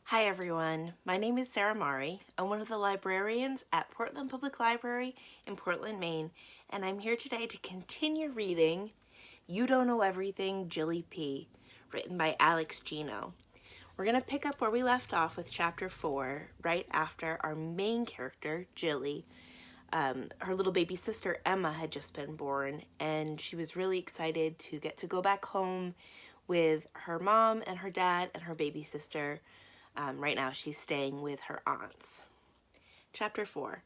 Hi everyone, my name is Sarah Mari. I'm one of the librarians at Portland Public Library in Portland, Maine, and I'm here today to continue reading You Don't Know Everything, Jilly P, written by Alex Gino. We're going to pick up where we left off with chapter 4, right after our main character, Jilly. Her little baby sister Emma had just been born, and she was really excited to get to go back home with her mom and her dad and her baby sister. Right now she's staying with her aunts. Chapter 4.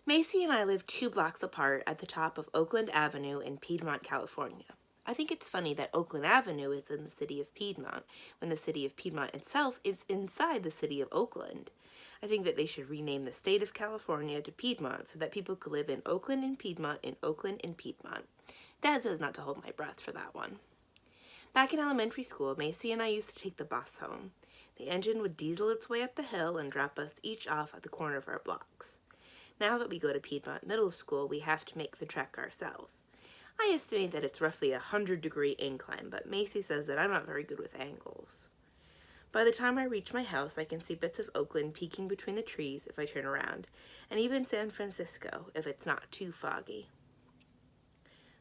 Macy and I live 2 blocks apart at the top of Oakland Avenue in Piedmont, California. I think it's funny that Oakland Avenue is in the city of Piedmont, when the city of Piedmont itself is inside the city of Oakland. I think that they should rename the state of California to Piedmont so that people could live in Oakland and Piedmont in Oakland and Piedmont. Dad says not to hold my breath for that one. Back in elementary school, Macy and I used to take the bus home. The engine would diesel its way up the hill and drop us each off at the corner of our blocks. Now that we go to Piedmont Middle School, we have to make the trek ourselves. I estimate that it's roughly a 100-degree incline, but Macy says that I'm not very good with angles. By the time I reach my house, I can see bits of Oakland peeking between the trees if I turn around, and even San Francisco if it's not too foggy.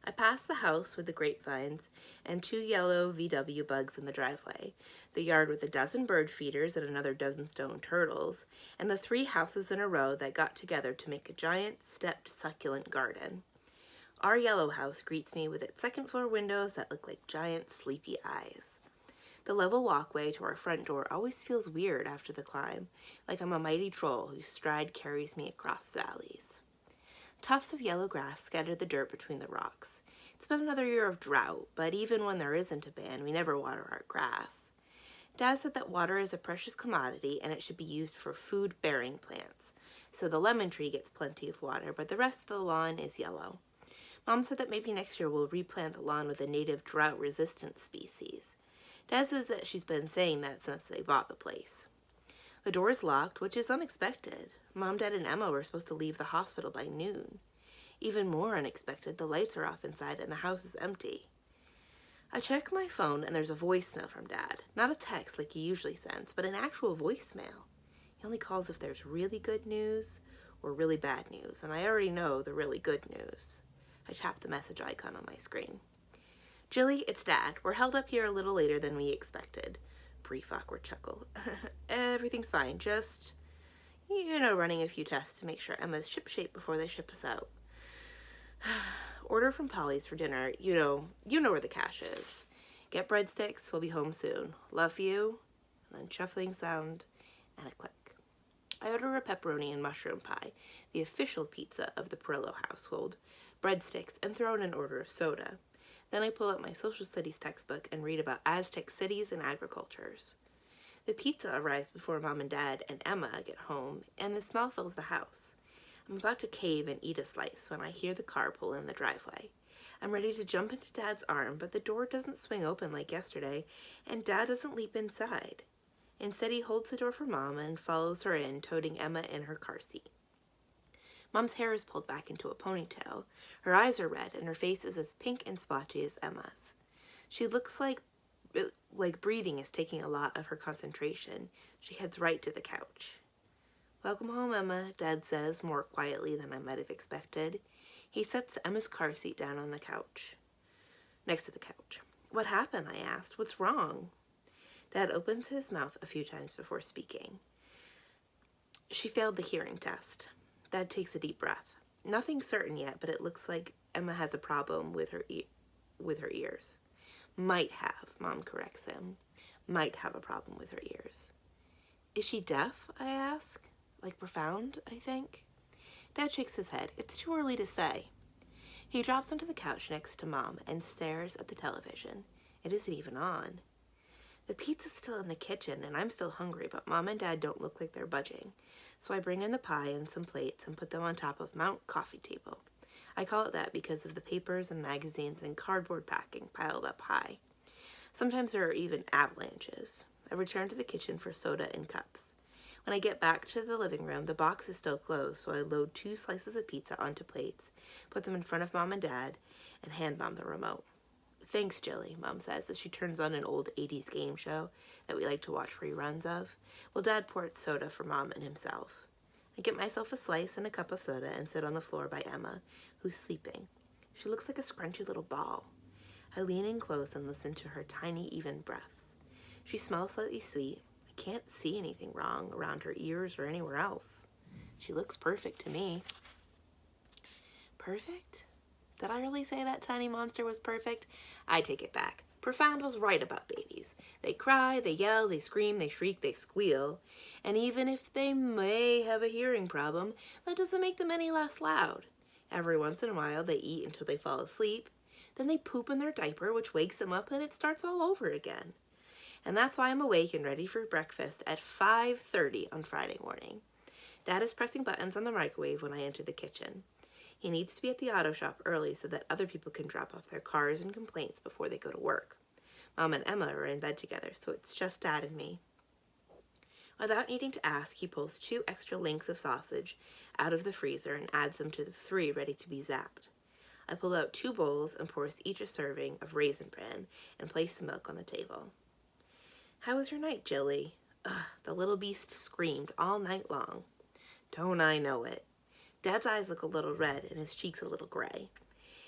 I pass the house with the grapevines and 2 yellow VW bugs in the driveway, the yard with a dozen bird feeders and another dozen stone turtles, and the 3 houses in a row that got together to make a giant, stepped, succulent garden. Our yellow house greets me with its second-floor windows that look like giant, sleepy eyes. The level walkway to our front door always feels weird after the climb, like I'm a mighty troll whose stride carries me across valleys. Tufts of yellow grass scatter the dirt between the rocks. It's been another year of drought, but even when there isn't a ban, we never water our grass. Dad said that water is a precious commodity and it should be used for food-bearing plants. So the lemon tree gets plenty of water, but the rest of the lawn is yellow. Mom said that maybe next year we'll replant the lawn with a native drought-resistant species. Dad says that she's been saying that since they bought the place. The door is locked, which is unexpected. Mom, Dad, and Emma were supposed to leave the hospital by noon. Even more unexpected, the lights are off inside and the house is empty. I check my phone and there's a voicemail from Dad. Not a text like he usually sends, but an actual voicemail. He only calls if there's really good news or really bad news, and I already know the really good news. I tap the message icon on my screen. Jilly, it's Dad. We're held up here a little later than we expected. Brief awkward chuckle. Everything's fine, just, running a few tests to make sure Emma's shipshape before they ship us out. Order from Polly's for dinner. You know where the cash is. Get breadsticks, we'll be home soon. Love you. And then shuffling sound and a click. I order a pepperoni and mushroom pie, the official pizza of the Perillo household, breadsticks, and throw in an order of soda. Then I pull out my social studies textbook and read about Aztec cities and agricultures. The pizza arrives before Mom and Dad and Emma get home, and the smell fills the house. I'm about to cave and eat a slice when I hear the car pull in the driveway. I'm ready to jump into Dad's arm, but the door doesn't swing open like yesterday, and Dad doesn't leap inside. Instead, he holds the door for Mom and follows her in, toting Emma in her car seat. Mom's hair is pulled back into a ponytail. Her eyes are red, and her face is as pink and splotchy as Emma's. She looks like breathing is taking a lot of her concentration. She heads right to the couch. Welcome home, Emma, Dad says, more quietly than I might have expected. He sets Emma's car seat down on the couch. Next to the couch. What happened? I asked. What's wrong? Dad opens his mouth a few times before speaking. She failed the hearing test. Dad takes a deep breath. Nothing certain yet, but it looks like Emma has a problem with her ears. Might have, Mom corrects him. Might have a problem with her ears. Is she deaf? I ask. Like profound, I think. Dad shakes his head. It's too early to say. He drops onto the couch next to Mom and stares at the television. It isn't even on. The pizza's still in the kitchen and I'm still hungry, but Mom and Dad don't look like they're budging. So I bring in the pie and some plates and put them on top of Mount Coffee Table. I call it that because of the papers and magazines and cardboard packing piled up high. Sometimes there are even avalanches. I return to the kitchen for soda and cups. When I get back to the living room, the box is still closed, so I load 2 slices of pizza onto plates, put them in front of Mom and Dad, and hand Mom the remote. Thanks, Jilly, Mom says as she turns on an old 80s game show that we like to watch reruns of, while Dad pours soda for Mom and himself. I get myself a slice and a cup of soda and sit on the floor by Emma, who's sleeping. She looks like a scrunchy little ball. I lean in close and listen to her tiny, even breaths. She smells slightly sweet. I can't see anything wrong around her ears or anywhere else. She looks perfect to me. Perfect? Did I really say that tiny monster was perfect? I take it back. Profound was right about babies. They cry, they yell, they scream, they shriek, they squeal. And even if they may have a hearing problem, that doesn't make them any less loud. Every once in a while, they eat until they fall asleep. Then they poop in their diaper, which wakes them up, and it starts all over again. And that's why I'm awake and ready for breakfast at 5:30 on Friday morning. Dad is pressing buttons on the microwave when I enter the kitchen. He needs to be at the auto shop early so that other people can drop off their cars and complaints before they go to work. Mom and Emma are in bed together, so it's just Dad and me. Without needing to ask, he pulls 2 extra links of sausage out of the freezer and adds them to the 3 ready to be zapped. I pull out 2 bowls and pour each a serving of raisin bran and place the milk on the table. How was your night, Jilly? Ugh, the little beast screamed all night long. Don't I know it? Dad's eyes look a little red and his cheeks a little gray.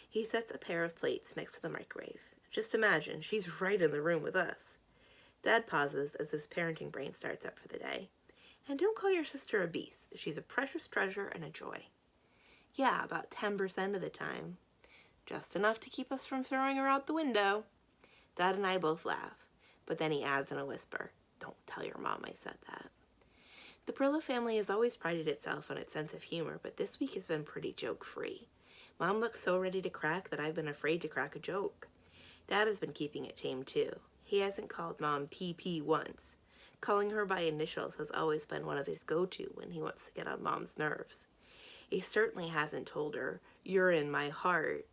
He sets a pair of plates next to the microwave. Just imagine, she's right in the room with us. Dad pauses as his parenting brain starts up for the day. And don't call your sister a beast. She's a precious treasure and a joy. Yeah, about 10% of the time. Just enough to keep us from throwing her out the window. Dad and I both laugh, but then he adds in a whisper, Don't tell your mom I said that. The Perillo family has always prided itself on its sense of humor, but this week has been pretty joke-free. Mom looks so ready to crack that I've been afraid to crack a joke. Dad has been keeping it tame too. He hasn't called Mom PP once. Calling her by initials has always been one of his go-to when he wants to get on Mom's nerves. He certainly hasn't told her, You're in my heart,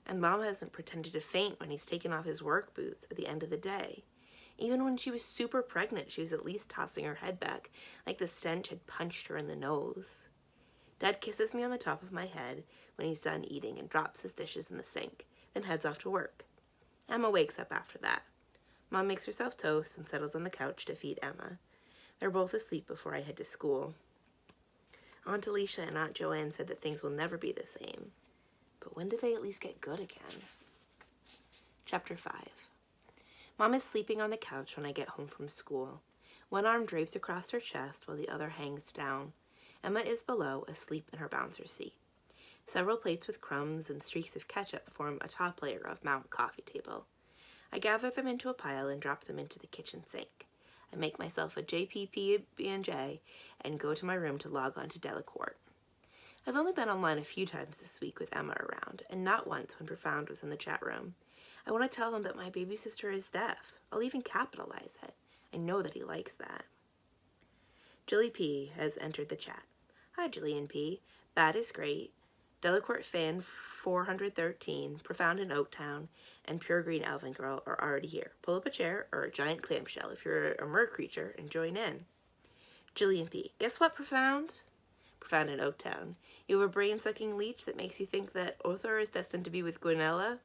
and Mom hasn't pretended to faint when he's taken off his work boots at the end of the day. Even when she was super pregnant, she was at least tossing her head back, like the stench had punched her in the nose. Dad kisses me on the top of my head when he's done eating and drops his dishes in the sink, then heads off to work. Emma wakes up after that. Mom makes herself toast and settles on the couch to feed Emma. They're both asleep before I head to school. Aunt Alicia and Aunt Joanne said that things will never be the same. But when do they at least get good again? Chapter 5. Mom is sleeping on the couch when I get home from school. One arm drapes across her chest while the other hangs down. Emma is below, asleep in her bouncer seat. Several plates with crumbs and streaks of ketchup form a top layer of Mount coffee table. I gather them into a pile and drop them into the kitchen sink. I make myself a JPP&J and go to my room to log on to Delacorte. I've only been online a few times this week with Emma around, and not once when Profound was in the chat room. I want to tell him that my baby sister is deaf. I'll even capitalize it. I know that he likes that. Jilly P has entered the chat. Hi, Jillian P. Bad is great. Delacorte fan 413, Profound in Oaktown, and Pure Green Elven Girl are already here. Pull up a chair or a giant clamshell if you're a mer creature and join in. Jillian P. Guess what, Profound? Profound in Oaktown. You have a brain-sucking leech that makes you think that Othar is destined to be with Gwynella?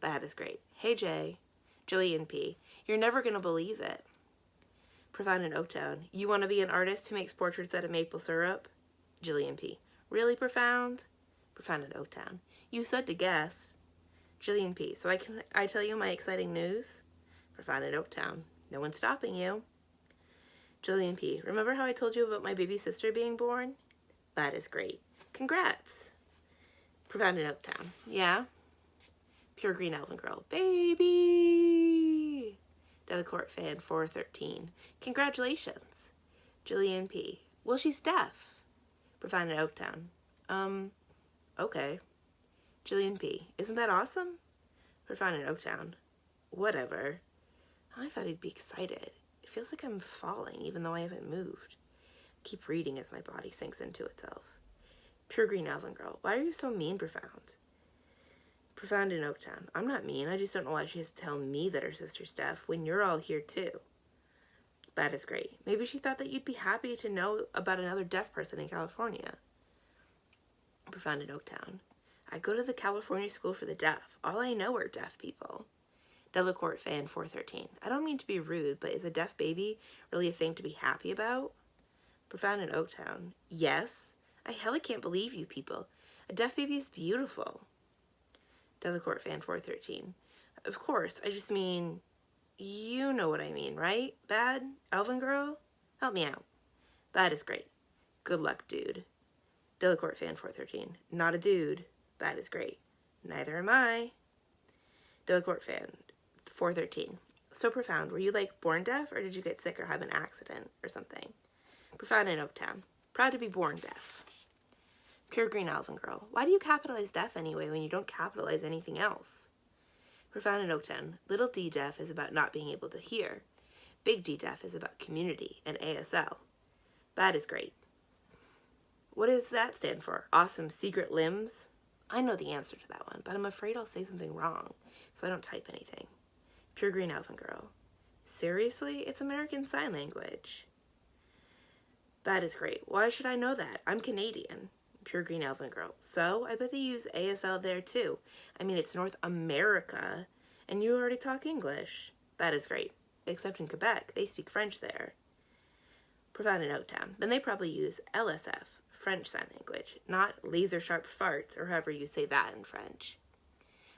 That is great. Hey, Jay. Jillian P. You're never going to believe it. Profound in Oaktown. You want to be an artist who makes portraits out of maple syrup? Jillian P. Really, Profound? Profound in Oaktown. You said to guess. Jillian P. So I tell you my exciting news? Profound in Oaktown. No one's stopping you. Jillian P. Remember how I told you about my baby sister being born? That is great. Congrats. Profound in Oaktown. Yeah? Pure Green Elven Girl. Baby! Delacorte fan 413. Congratulations. Jillian P. Well, she's deaf. Profound in Oaktown. Okay. Jillian P. Isn't that awesome? Profound in Oaktown. Whatever. I thought he'd be excited. It feels like I'm falling even though I haven't moved. Keep reading as my body sinks into itself. Pure Green Elven Girl. Why are you so mean, Profound? Profound in Oaktown. I'm not mean. I just don't know why she has to tell me that her sister's deaf when you're all here too. That is great. Maybe she thought that you'd be happy to know about another deaf person in California. Profound in Oaktown. I go to the California School for the Deaf. All I know are deaf people. Delacorte fan 413. I don't mean to be rude, but is a deaf baby really a thing to be happy about? Profound in Oaktown. Yes. I hella can't believe you people. A deaf baby is beautiful. Delacorte fan 413. Of course, I just mean, you know what I mean, right? Bad? Elven girl? Help me out. Bad is great. Good luck, dude. Delacorte fan 413. Not a dude. Bad is great. Neither am I. Delacorte fan 413. So profound. Were you like born deaf, or did you get sick or have an accident or something? Profound in Oaktown. Proud to be born deaf. Pure green elven girl. Why do you capitalize deaf anyway when you don't capitalize anything else? Profound in Oaktown. Little d deaf is about not being able to hear. Big D deaf is about community and ASL. Bad is great. What does that stand for? Awesome secret limbs? I know the answer to that one, but I'm afraid I'll say something wrong, so I don't type anything. Pure green elven girl. Seriously? It's American Sign Language. Bad is great. Why should I know that? I'm Canadian. Pure green elven girl. So, I bet they use ASL there too. I mean, it's North America, and you already talk English. That is great. Except in Quebec, they speak French there. Profound in Oaktown. Then they probably use LSF, French Sign Language, not laser sharp farts, or however you say that in French.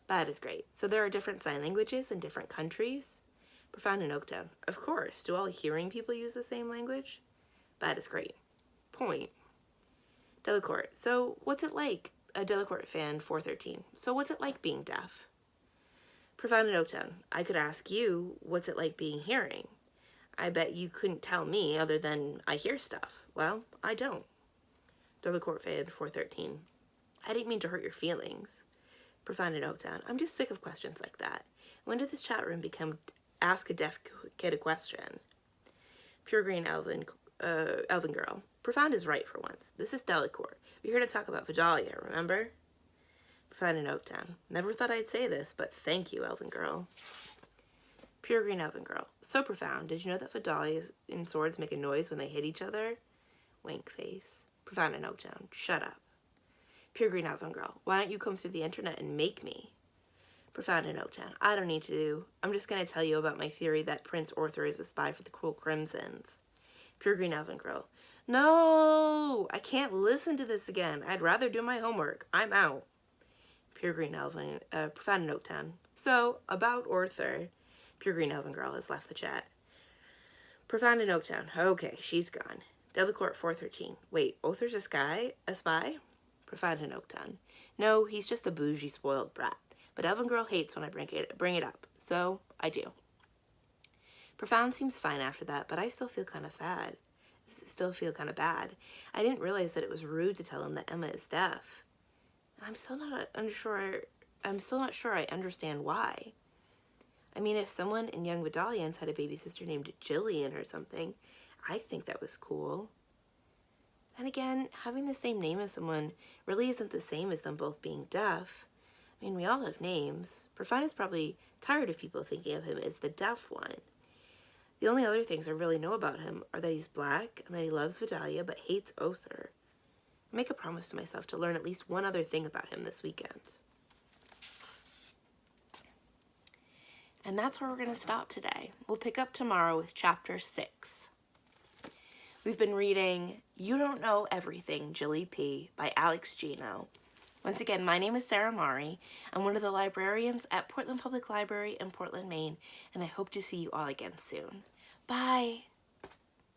Bad is great. So there are different sign languages in different countries? Profound in Oaktown. Of course. Do all hearing people use the same language? Bad is great. Point. Delacorte. So what's it like? A Delacorte fan 413. So what's it like being deaf? Profound in Oaktown. I could ask you, what's it like being hearing? I bet you couldn't tell me other than I hear stuff. Well, I don't. Delacorte fan 413. I didn't mean to hurt your feelings. Profound in Oaktown. I'm just sick of questions like that. When did this chat room become ask a deaf kid a question? Pure green elven girl. Profound is right for once. This is Delacorte. We're here to talk about Vidalia, remember? Profound in Oaktown. Never thought I'd say this, but thank you, elven girl. Pure green elven girl. So profound. Did you know that Vidalia and swords make a noise when they hit each other? Wink face. Profound in Oaktown. Shut up. Pure green elven girl. Why don't you come through the internet and make me? Profound in Oaktown. I don't need to. I'm just going to tell you about my theory that Prince Arthur is a spy for the Cruel Crimsons. Pure green elven girl. No! I can't listen to this again. I'd rather do my homework. I'm out. Pure green elven, profound in Oaktown. So, about Arthur. Pure green elven girl has left the chat. Profound in Oaktown. Okay, she's gone. Delacorte 413. Wait, Arthur's a spy? Profound in Oaktown. No, he's just a bougie, spoiled brat. But elven girl hates when I bring it up, so I do. Profound seems fine after that, but I still feel kind of bad. I didn't realize that it was rude to tell him that Emma is deaf. And I'm still not sure I understand why. I mean, if someone in Young Vidalians had a baby sister named Jillian or something, I'd think that was cool. And again, having the same name as someone really isn't the same as them both being deaf. I mean, we all have names. Profound is probably tired of people thinking of him as the deaf one. The only other things I really know about him are that he's black and that he loves Vidalia but hates Arthur. I make a promise to myself to learn at least one other thing about him this weekend. And that's where we're going to stop today. We'll pick up tomorrow with chapter 6. We've been reading You Don't Know Everything, Jilly P by Alex Gino. Once again, my name is Sarah Mari. I'm one of the librarians at Portland Public Library in Portland, Maine, and I hope to see you all again soon. Bye!